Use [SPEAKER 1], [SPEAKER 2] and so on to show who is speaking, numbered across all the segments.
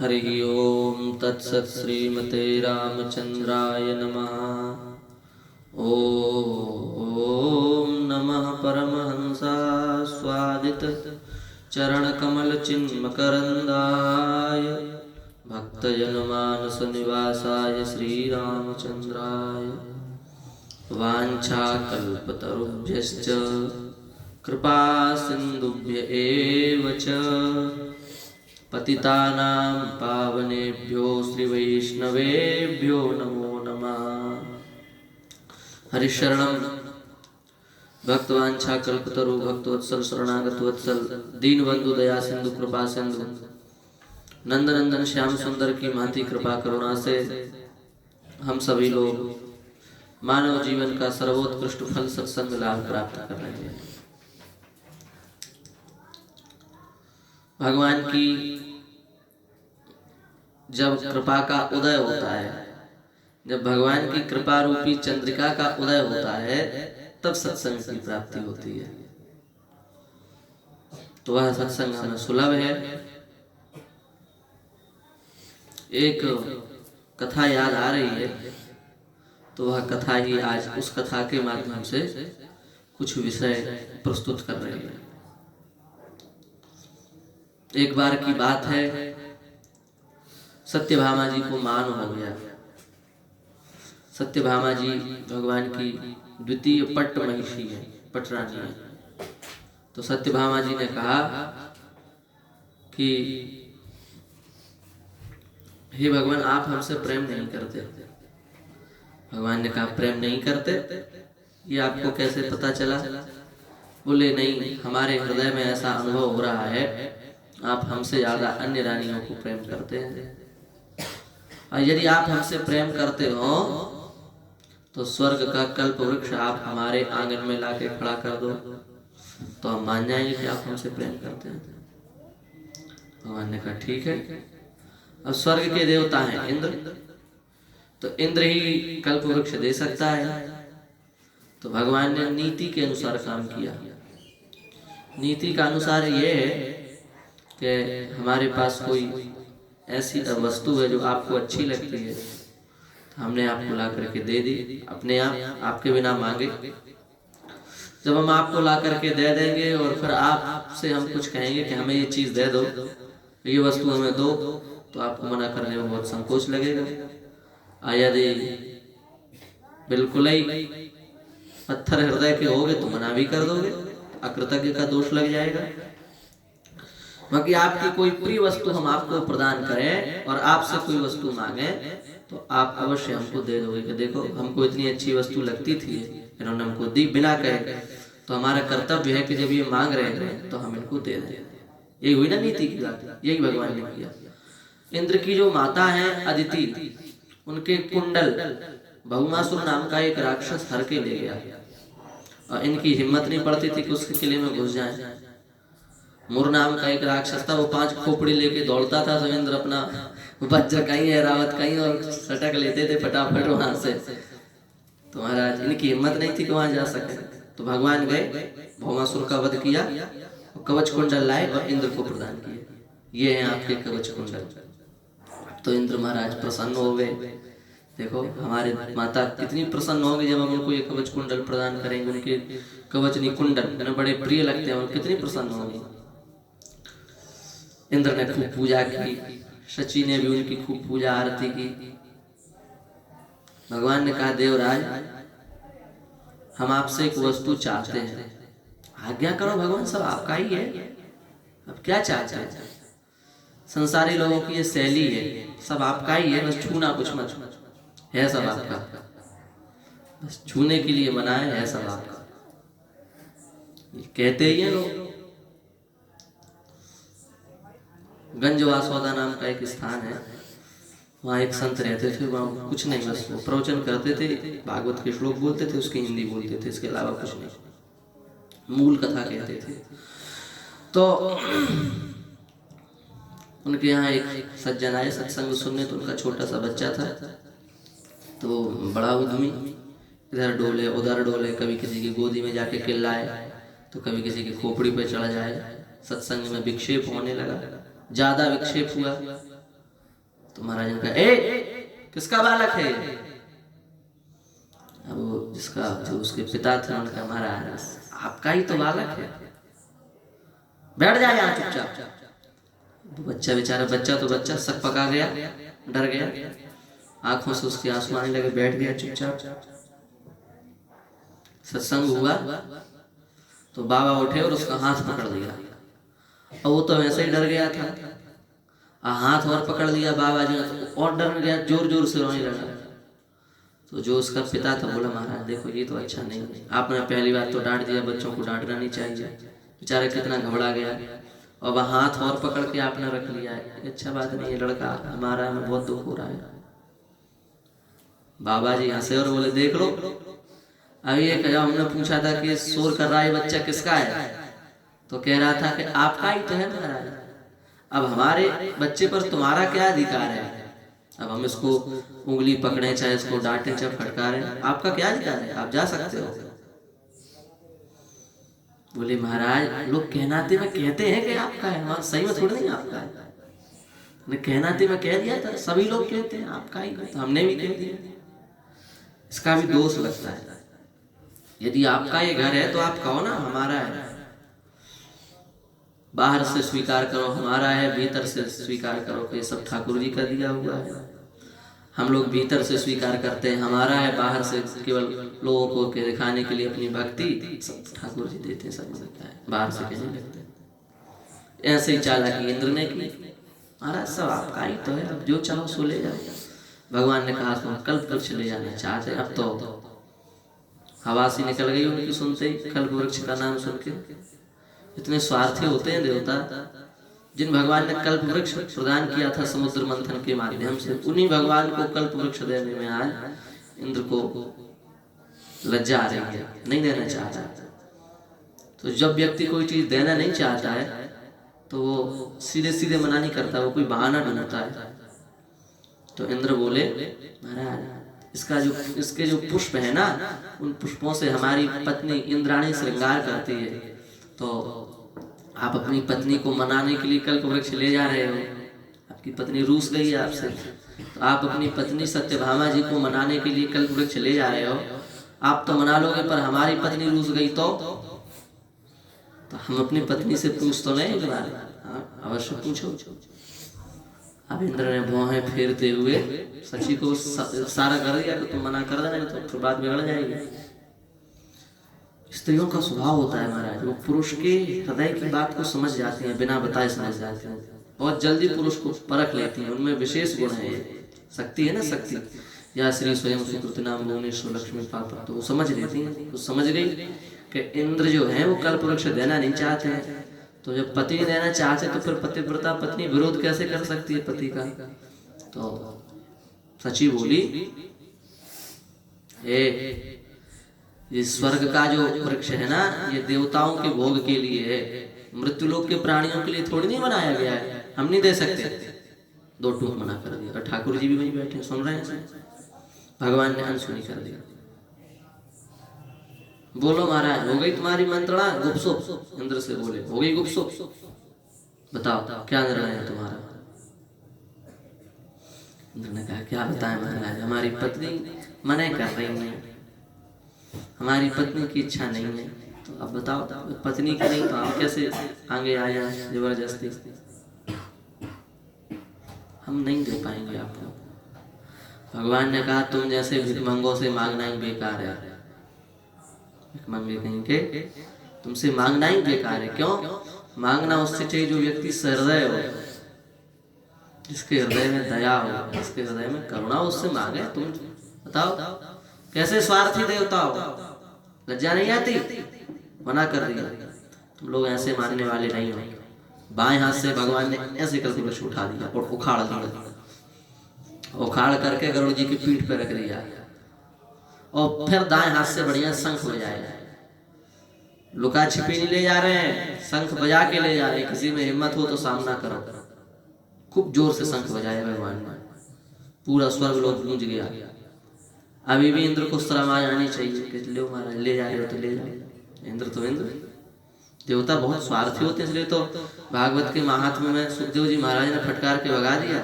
[SPEAKER 1] हरि ओम तत्सत् श्रीमते रामचंद्राय नमः। ओम नमः परमहंसास्वादित चरणकमलचिन्मकरन्दाय भक्तजनमानस निवासाय श्रीरामचंद्राय वाञ्छाकल्पतरुभ्यश्च कृपा सिन्धुभ्य एव च पतितानां पावनेभ्यो श्रीवैष्णवेभ्यो नमो नमः। हरिशरणं भक्तवांछा कल्पतरु भक्तवत्सल शरणागत वत्सल दीनबंधु दया सिंधु कृपा सिंधु नंदनंदन श्याम सुंदर की महती कृपा करुणा से हम सभी लोग मानव जीवन का सर्वोत्कृष्ट फल सत्संग लाभ प्राप्त कर रहे हैं। भगवान की जब कृपा का उदय होता है, जब भगवान की कृपा रूपी चंद्रिका का उदय होता है, तब सत्संग की प्राप्ति होती है। तो वह सत्संग हमें सुलभ है। एक कथा याद आ रही है, तो वह कथा ही आज उस कथा के माध्यम से कुछ विषय प्रस्तुत कर रही है। एक बार की बात है, सत्यभामा जी को मान हो गया। सत्यभामा जी भगवान की द्वितीय पट महिषी है, पटरानी है। तो सत्यभामा जी ने कहा कि हे भगवान, आप हमसे प्रेम नहीं करते। भगवान ने कहा प्रेम नहीं करते, ये आपको कैसे पता चला? बोले नहीं, हमारे हृदय में ऐसा अनुभव हो रहा है, आप हमसे ज्यादा अन्य रानियों को प्रेम करते हैं। और यदि आप हमसे प्रेम करते हो तो स्वर्ग का कल्प वृक्ष आप हमारे आंगन में लाके खड़ा कर दो, तो हम मान जाएंगे कि आप हमसे प्रेम करते हैं। भगवान ने कहा ठीक है। अब स्वर्ग के देवता हैं इंद्र, तो इंद्र ही कल्प वृक्ष दे सकता है। तो भगवान ने नीति के अनुसार काम किया। नीति का अनुसार ये है कि हमारे पास कोई ऐसी वस्तु है जो आपको अच्छी लगती है, तो हमने आपको ला करके दे दी, अपने आप, आपके बिना मांगे। जब हम आपको ला करके दे देंगे और फिर आपसे हम कुछ कहेंगे कि हमें ये चीज़ दे दो, ये वस्तु हमें दो, तो आपको मना करने में बहुत संकोच लगेगा। यदि बिल्कुल ही पत्थर हृदय के होगे तो मना भी कर दोगे, अकृतज्ञ का दोष लग जाएगा। बाकी आपकी कोई प्रिय वस्तु हम आपको प्रदान करें और आपसे कोई वस्तु मांगे, तो आप अवश्य हमको दे दोगे कि देखो हमको इतनी अच्छी वस्तु लगती थी, इन्होंने हमको दी बिना कहे, तो हमारा कर्तव्य है कि जब ये मांग रहे हैं तो हम इनको दे दें। यही हुई ना नीति की बात, यही भगवान ने किया। इंद्र की जो माता है अदिति, उनके कुंडल भौमासुर नाम का एक राक्षस हर के ले गया, और इनकी हिम्मत नहीं पड़ती थी कि उसके किले में घुस जाए। मुर नाम का एक राक्षस था, वो 5 खोपड़ी लेके दौड़ता था, तो इंद्र अपना बच्चा कहीं है रावत कहीं, और सटक लेते थे फटाफट वहां से। तो महाराज इनकी हिम्मत नहीं थी कि वहां जा सके, तो भगवान गए, भौमासुर का वध किया, कवच कुंडल लाए और इंद्र को प्रदान किए। ये हैं आपके कवच कुंडल। तो इंद्र महाराज प्रसन्न हो गए। देखो हमारे माता कितनी प्रसन्न होंगे जब हम उनको ये कवच कुंडल प्रदान करेंगे। उनके कवच नहीं कुंडल उन्हें बड़े प्रिय लगते हैं, और कितनी प्रसन्न होंगे। इंद्र ने खूब पूजा की, शची ने भी उनकी खूब पूजा आरती की। भगवान ने कहा देवराज, हम आपसे एक वस्तु चाहते हैं, आज्ञा करो भगवान, सब आपका ही है। अब क्या चाहते हैं? संसारी लोगों की ये शैली है, सब आपका ही है, बस छूना कुछ मत है, सब आपका, बस छूने के लिए मना है सब आपका, कहते ही हैं लोग। गंजवासौदा नाम का एक स्थान है, वहाँ एक संत रहते थे। वहाँ कुछ नहीं, बस वो प्रवचन करते थे, भागवत के श्लोक बोलते थे, उसकी हिंदी बोलते थे, इसके अलावा कुछ नहीं, मूल कथा कहते थे। तो उनके यहाँ एक सज्जन आए सत्संग सुनने, तो उनका छोटा सा बच्चा था, तो बड़ा उद्यमी, इधर डोले उधर डोले, कभी किसी की गोदी में जाके चिल्लाए, तो कभी किसी की खोपड़ी पे चढ़ जाए। सत्संग में विक्षेप होने लगा, ज्यादा विक्षेप हुआ तो महाराज ने कहा, ए किसका बालक है? अब वो जिसका जो उसके पिता थे उन्होंने कहा, महाराज आपका ही तो बालक है, बैठ जाए यहाँ चुपचाप। तो बच्चा बेचारा, बच्चा तो बच्चा शक पका गया, डर गया, आंखों से उसके आंसू आने लगे, बैठ गया चुपचाप। सत्संग हुआ तो बाबा उठे और उसका हाथ पकड़ लिया। और वो तो वैसे ही डर गया था, हाथ और पकड़ लिया बाबा जी तो और डर गया, जोर जोर से रोने लगा। तो जो उसका पिता था बोला, महाराज देखो ये तो अच्छा नहीं, आपने पहली बार तो डांट दिया, बच्चों को डांटना नहीं चाहिए। बेचारा कितना घबरा गया, और वह हाथ और पकड़ के आपने रख लिया है, अच्छा बात नहीं है, लड़का हमारा, हमें बहुत दुख हो रहा है। बाबा जी हंसे और बोले, देख लो अभी ये जब हमने पूछा था कि शोर कर रहा है बच्चा किसका है, तो कह रहा था कि आपका ही तो है महाराज। अब हमारे बच्चे पर तुम्हारा क्या अधिकार है? अब हम इसको उंगली पकड़े, चाहे इसको डांटे, चाहे फटकारें, आपका क्या अधिकार है? आप जा सकते हो। बोले महाराज लोग कहनाते में कहते हैं कि आपका है, वहां सही में थोड़ी नहीं आपका है। कहनाते में कह दिया था, सभी लोग कहते हैं आपका ही, तो हमने भी कह दिया। इसका भी दोष लगता है। यदि आपका ये घर है तो आप कहो ना हमारा है, बाहर से स्वीकार करो हमारा है, भीतर से स्वीकार करो कि सब ठाकुर जी का दिया हुआ है। हम लोग भीतर से स्वीकार करते हैं हमारा है, बाहर से केवल लोगों को के दिखाने के लिए अपनी भक्ति सब ठाकुर जी देते हैं, सब मिलता है, बाहर से कहने लगते। ऐसे ही चालाकी इंद्र ने की, महाराज सब आपका ही तो है, अब जो चाहो सो ले जाओ। भगवान ने कहा तुम कल्प वृक्ष ले जाना चाहते, अब तो हवा सी निकल गई उनकी सुनते ही, कल्प वृक्ष का नाम सुन के। इतने स्वार्थी होते हैं देवता, जिन भगवान ने कल्प वृक्ष प्रदान किया था समुद्र मंथन के माध्यम से, उन्हीं भगवान को कल्प वृक्ष देने में आज इंद्र को लज्जा आ रही है, नहीं देना चाहता। तो जब व्यक्ति कोई चीज देना नहीं चाहता है तो वो सीधे सीधे मना नहीं करता, वो कोई बहाना ढूंढता है। तो इंद्र बोले, महाराज इसके जो पुष्प है ना, उन पुष्पों से हमारी पत्नी इंद्राणी श्रृंगार करती है, तो आप अपनी पत्नी को मनाने के लिए कल्प वृक्ष ले जा रहे हो। आपकी पत्नी रूस गई है आपसे, तो आप अपनी पत्नी सत्यभामा जी को मनाने के लिए कल्प वृक्ष ले जा रहे हो। आप तो मना लोगे, पर हमारी पत्नी रूस गई तो हम अपनी पत्नी से पूछ तो नहीं, अवश्य पूछो। अब इंद्र ने भौहें फेरते हुए सची को सारा कर दिया कि तुम मना कर देना, तो फिर बात बिगड़ जाएगी। स्त्रियों का स्वभाव होता है महाराज, वो पुरुष के हृदय की बात को समझ जाती हैं, बिना बताए समझ जाती हैं, बहुत जल्दी पुरुष को परख लेती हैं। उनमें विशेष गुण है, शक्ति है ना, शक्ति या श्री स्वयं सुकृति नाम भुवनेश्वर लक्ष्मी पापा, तो वो समझ लेती हैं। वो समझ गई कि इंद्र जो है वो कल्प वृक्ष देना नहीं चाहते हैं, तो जब पति देना चाहते तो फिर पतिव्रता पत्नी विरोध कैसे कर सकती है पति का। तो सची बोली, ये स्वर्ग का जो वृक्ष है ना, ये देवताओं के भोग के लिए है, मृत्युलोक के प्राणियों के लिए थोड़ी नहीं बनाया गया है, हम नहीं दे सकते। दो टूक मना कर दिया, और ठाकुर जी भी वहीं बैठे सुन रहे हैं। भगवान ने अनसुनी कर दिया। बोलो महाराज हो गई तुम्हारी मंत्रणा गुपसुप? इंद्र से बोले, हो गई गुपसुप, बताओ क्या निर्णय है तुम्हारा? इंद्र ने कहा, क्या बताएं महाराज, हमारी पत्नी मना कर रही है, हमारी पत्नी की इच्छा नहीं है, तो अब बताओ पत्नी की नहीं तो हम कैसे आगे आ जाए जबरदस्ती? हम नहीं दे पाएंगे आपको। भगवान ने कहा, तुम जैसे भिखमंगों से मांगना ही बेकार है। भिखमंगे कहीं के, तुमसे मांगना ही बेकार है। क्यों? मांगना उससे चाहिए जो व्यक्ति सहृदय हो, जिसके हृदय में दया हो, जिसके हृदय में करुणा, उससे मांगे। तुम बताओ कैसे स्वार्थी देवता हो, लज्जा नहीं आती? मना कर दिया। तुम लोग ऐसे मानने वाले नहीं हो। बाएं हाथ से भगवान ने ऐसे कल्प वृक्ष उठा दिया और उखाड़ दिया, उखाड़ करके गरुड़ जी की पीठ पर रख दिया, और फिर दाएं हाथ से बढ़िया शंख बजाया। लुका छिपी नहीं ले जा रहे हैं, शंख बजा के ले जा रहे हैं। किसी में हिम्मत हो तो सामना करो। खूब जोर से शंख बजाया भगवान ने, पूरा स्वर्ग लोग गूंज गया। अभी भी इंद्र को शर्म आ जानी चाहिए कि लो महाराज ले जा रहे हो तो ले जाओ। इंद्र तो इंद्र, देवता बहुत स्वार्थी होते हैं। इसलिए तो भागवत के महात्म्य में सुखदेव जी महाराज ने फटकार के भगा दिया।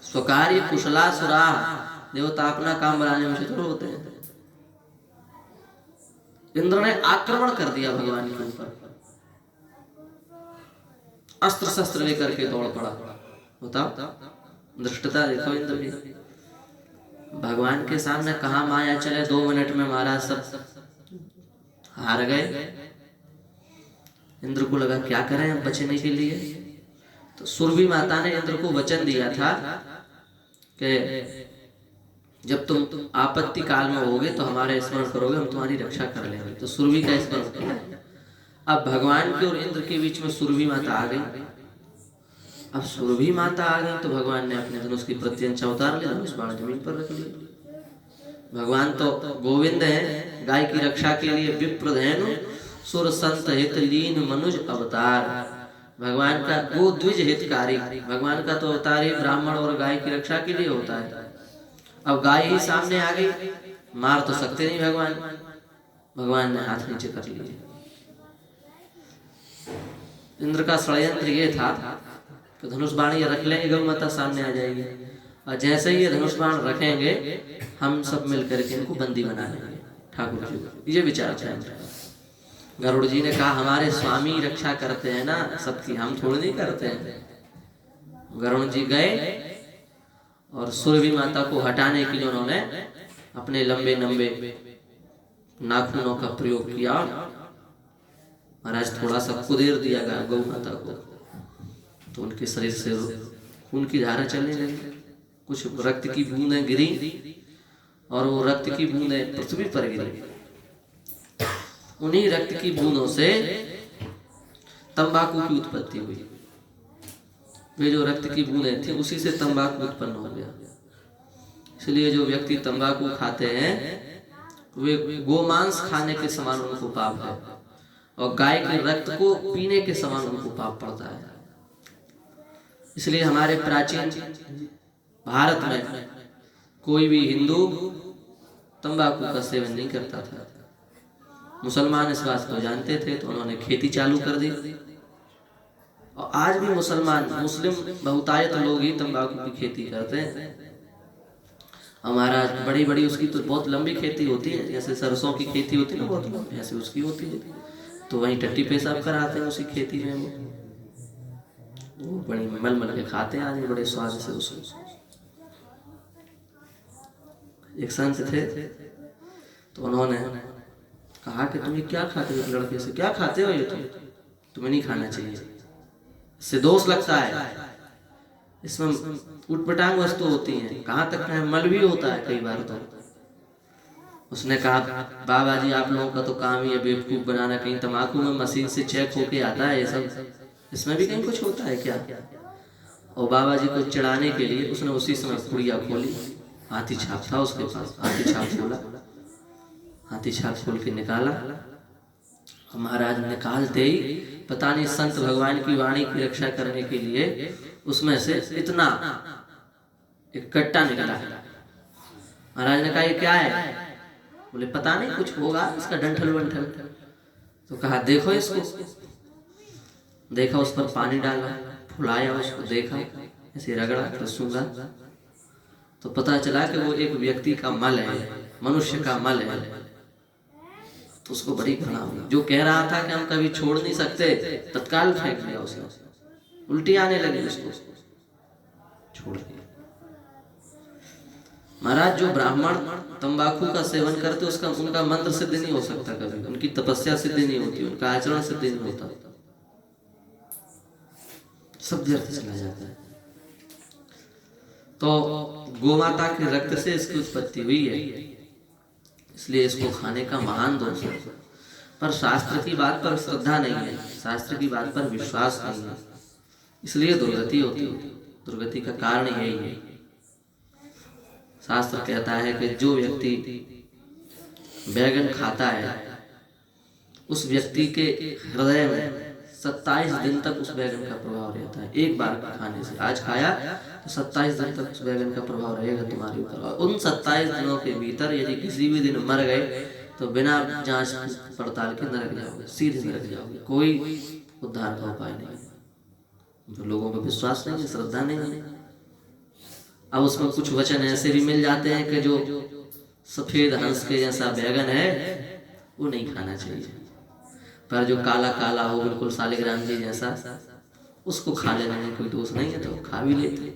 [SPEAKER 1] स्वकार्य कुशला सुरा, देवता अपना काम बनाने में चतुर होते हैं। इंद्र ने आक्रमण कर दिया भगवान के ऊपर, अस्त्र शस्त्र लेकर के दौड़ पड़ा। बताओ दृष्टता देखो इंद्र की। भगवान के सामने कहा माया चले, 2 मिनट में महाराज सब हार गए। इंद्र को लगा क्या करें अब बचने के लिए। तो सुरभि माता ने इंद्र को वचन दिया था कि जब तुम आपत्ति काल में होगे तो हमारे स्मरण करोगे, हम तुम्हारी रक्षा कर लेंगे। तो सुरभि का स्मरण किया। अब भगवान के और इंद्र के बीच में सुरभि माता आ गई। अब सुरभि माता आ गई तो भगवान ने अपने धनुष की प्रत्यंचा उतार ली, धनुष बाण जमीन पर रख लिया। भगवान तो गोविंद है, गाय की रक्षा के लिए विप्रधेनु सुर संत हित लीन मनुज अवतार। भगवान का वो द्विज हितकारी, भगवान का तो अवतार ही ब्राह्मण और गाय की रक्षा के लिए होता है। अब गाय ही सामने आ गई, मार तो सकते नहीं भगवान। भगवान ने हाथ नीचे कर लिए। इंद्र का षड्यंत्र ये था कि धनुष बाण ये रख लेंगे, गौ माता सामने आ जाएगी, और जैसे ही ये धनुष बाण रखेंगे हम सब मिलकर के इनको बंदी बना लेंगे। ठाकुर जी का ये विचार था। गरुड़ जी ने कहा हमारे स्वामी रक्षा करते हैं ना सबकी, हम थोड़ी नहीं करते हैं। गरुड़ जी गए और सुरभि माता को हटाने के लिए उन्होंने अपने लंबे लंबे नाखूनों का प्रयोग किया। महाराज थोड़ा सा कुदेर दिया गया गौ माता को, तो उनके शरीर से खून की धारा चलने लगी। कुछ रक्त की बूंदें गिरी और वो रक्त की बूंदें पृथ्वी पर गिरी। उन्हीं रक्त की बूंदों से तंबाकू की उत्पत्ति हुई। वे जो रक्त की बूंदें थी उसी से तंबाकू उत्पन्न हो गया। इसलिए जो व्यक्ति तंबाकू खाते हैं वे गोमांस खाने के समान उनको पाप है, और गाय के रक्त को पीने के समान उनको पाप पड़ता है। इसलिए हमारे प्राचीन भारत में कोई भी हिंदू तंबाकू का सेवन नहीं करता था। मुसलमान इस बात को जानते थे तो उन्होंने खेती चालू कर दी, और आज भी मुस्लिम बहुतायत लोग ही तंबाकू की खेती करते हैं। हमारा बड़ी बड़ी उसकी तो बहुत लंबी खेती होती है, जैसे सरसों की खेती होती है ना बहुत लंबी, ऐसे उसकी होती है। तो वहीं टट्टी पेशाब कराते हैं उसी खेती में, वो बड़ी मल मल के खाते हैं आदमी बड़े स्वाद से उसको। एक संत थे तो उन्होंने कहा कि तुम ये क्या खाते हो, लड़के से क्या खाते हो, ये तुम्हें नहीं खाना चाहिए, इससे दोष लगता है, इसमें उटपटांग वस्तु होती हैं, कहाँ तक है मल भी होता है कई बार। तो उसने कहा बाबा जी आप लोगों का तो काम ही है बेवकूफ बनाना, कहीं तम्बाकू में मशीन से चेक होके आता है ये सब, इसमें भी कहीं कुछ होता है क्या। और बाबा जी को चिढ़ाने के लिए उसने उसी समय पुड़िया खोली, हाथी छाप था उसके पास, हाथी छाप खोला, हाथी छाप खोल के निकाला। महाराज निकालते ही पता नहीं संत भगवान की वाणी की रक्षा करने के लिए उसमें से इतना एक कट्टा निकला। महाराज ने कहा ये क्या है, बोले पता नहीं कुछ होगा इसका डंठल वंठल। तो कहा देखो इसको, देखा उस पर पानी डाला, फुलाया उसको, देखा ऐसे रगड़ा तो सूंघा, तो पता चला कि वो एक व्यक्ति का मल है, मनुष्य का मल है। तो उसको बड़ी घृणा हुई। जो कह रहा था कि हम कभी छोड़ नहीं सकते, तत्काल फेंक दिया उसने, उल्टी आने लगी उसको, छोड़ दिया। महाराज जो ब्राह्मण तंबाकू का सेवन करते उसका उनका मंत्र सिद्ध नहीं हो सकता कभी, उनकी तपस्या सिद्ध नहीं होती, उनका आचरण सिद्ध नहीं होता, सब व्यर्थ चला जाता है। तो गोमाता के रक्त से इसकी उत्पत्ति हुई है, इसलिए इसको खाने का महान दोष है। पर शास्त्र की बात पर श्रद्धा नहीं है, शास्त्र की बात पर विश्वास नहीं है, इसलिए दुर्गति होती है। दुर्गति का कारण यही है। शास्त्र कहता है कि जो व्यक्ति बैगन खाता है उस व्यक्ति के हृदय में 27 दिन तक उस बैगन का प्रभाव रहता है। एक बार खाने से, आज खाया तो 27 दिन तक उस बैगन का प्रभाव रहेगा तुम्हारे ऊपर। और उन 27 दिनों के भीतर यदि किसी भी दिन मर गए तो बिना जांच पड़ताल के नरक जाओगे, सीधे नरक जाओगे, कोई उद्धार का उपाय नहीं। जो लोगों को विश्वास नहीं है, श्रद्धा नहीं है, अब उसमें कुछ वचन ऐसे भी मिल जाते हैं कि जो सफेद हंस के जैसा बैगन है वो नहीं खाना चाहिए, पर जो काला काला हो बिल्कुल सालिग्राम जी जैसा, उसको खा लेने में कोई दोष नहीं है, तो खा भी लेते,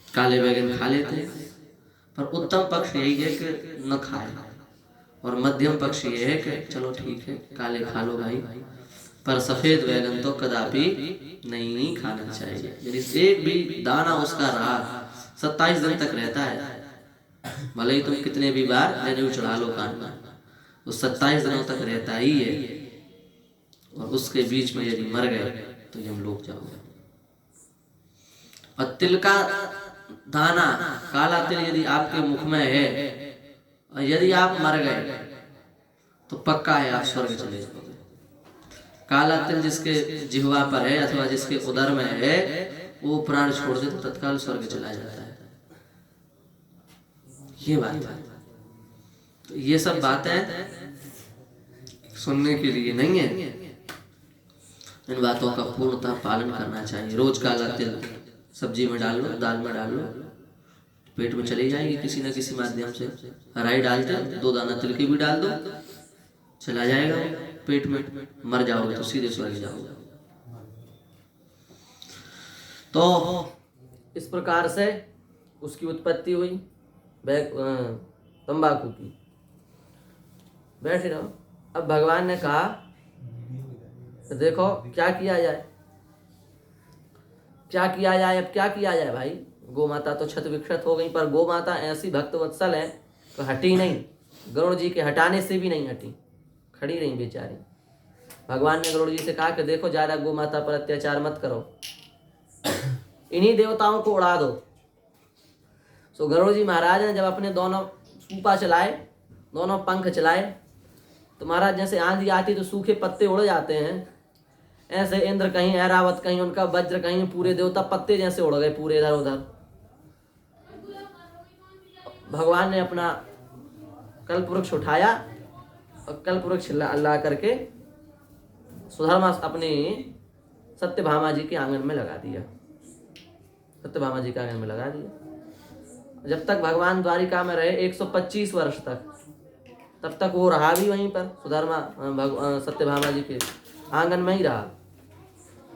[SPEAKER 1] काले बैगन खा लेते हैं। पर उत्तम पक्ष यही है कि न खाए, और मध्यम पक्ष ये है कि चलो ठीक है काले खा लो भाई, पर सफेद बैगन तो कदापि नहीं खाना चाहिए। यदि एक भी दाना उसका रहा 27 दिन तक रहता है, भले ही तुम कितने भी बार जनेऊ चढ़ा लो कान में, वो 27 दिनों तक रहता ही है, और उसके बीच में यदि मर गए तो यमलोक जाओगे। और तिल का दाना, काला तिल यदि आपके मुख में है और यदि आप मर गए तो पक्का है आप स्वर्ग चले जाओगे। काला तिल जिसके जिह्वा पर है अथवा जिसके उदर में है, वो प्राण छोड़ दे तो तत्काल स्वर्ग चला जाता है। ये बात है। तो ये सब बातें सुनने के लिए नहीं है, इन बातों का पूर्णतः पालन करना चाहिए। रोज काला तिल सब्जी में डाल लो, दाल में डाल लो, पेट में चली जाएगी किसी न किसी माध्यम से। हराई डालते 2 दाना तिल के भी डाल दो, चला जाएगा पेट में, मर जाओगे तो सीधे स्वर्ग जाओगे। तो इस प्रकार से उसकी उत्पत्ति हुई तंबाकू की। बैठे रहो। अब भगवान ने कहा तो देखो क्या किया जाए, क्या किया जाए, अब क्या किया जाए भाई। गौ माता तो छत विक्षत हो गई, पर गौ माता ऐसी भक्त वत्सल है तो हटी नहीं, गरुड़ जी के हटाने से भी नहीं हटी, खड़ी रही बेचारी। भगवान ने गरुड़ जी से कहा कि देखो ज्यादा गौ माता पर अत्याचार मत करो, इन्हीं देवताओं को उड़ा दो। सो गरुड़ जी महाराज ने जब अपने दोनों सूपा चलाए, दोनों पंख चलाए, तो महाराज जैसे आंधी आती तो सूखे पत्ते उड़ जाते हैं, ऐसे इंद्र कहीं, ऐरावत कहीं, उनका वज्र कहीं, पूरे देवता पत्ते जैसे उड़ गए पूरे इधर उधर। भगवान ने अपना कल्प वृक्ष उठाया और कल्प वृक्ष ला करके सुधर्मा अपने सत्यभामा जी के आंगन में लगा दिया, सत्यभामा जी के आंगन में लगा दिया। जब तक भगवान द्वारिका में रहे 125 वर्ष तक, तब तक वो रहा भी वहीं पर, सुधर्मा सत्यभामा जी के आंगन में ही रहा।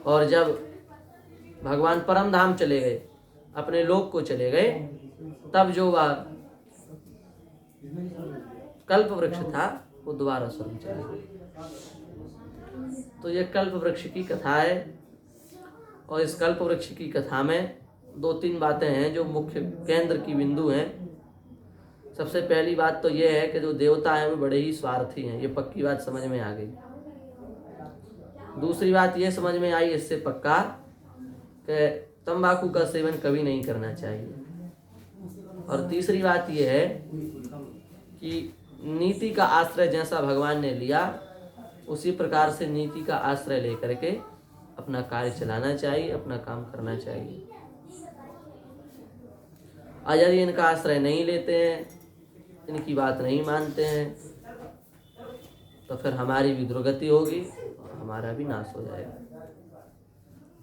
[SPEAKER 1] और जब भगवान परम धाम चले गए, अपने लोक को चले गए, तब जो वह कल्प वृक्ष था वो दोबारा स्वर्ग चला गया। तो ये कल्प वृक्ष की कथा है, और इस कल्प वृक्ष की कथा में 2-3 बातें हैं जो मुख्य केंद्र की बिंदु हैं। सबसे पहली बात तो ये है कि जो देवता हैं वो बड़े ही स्वार्थी हैं, ये पक्की बात समझ में आ गई। दूसरी बात ये समझ में आई इससे पक्का कि तंबाकू का सेवन कभी नहीं करना चाहिए। और तीसरी बात ये है कि नीति का आश्रय जैसा भगवान ने लिया, उसी प्रकार से नीति का आश्रय लेकर के अपना कार्य चलाना चाहिए, अपना काम करना चाहिए। और यदि इनका आश्रय नहीं लेते हैं, इनकी बात नहीं मानते हैं, तो फिर हमारी भी दुर्गति होगी और हमारा भी नाश हो जाएगा।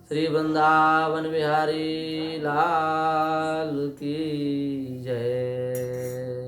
[SPEAKER 1] श्री वृंदावन बिहारी लाल की जय।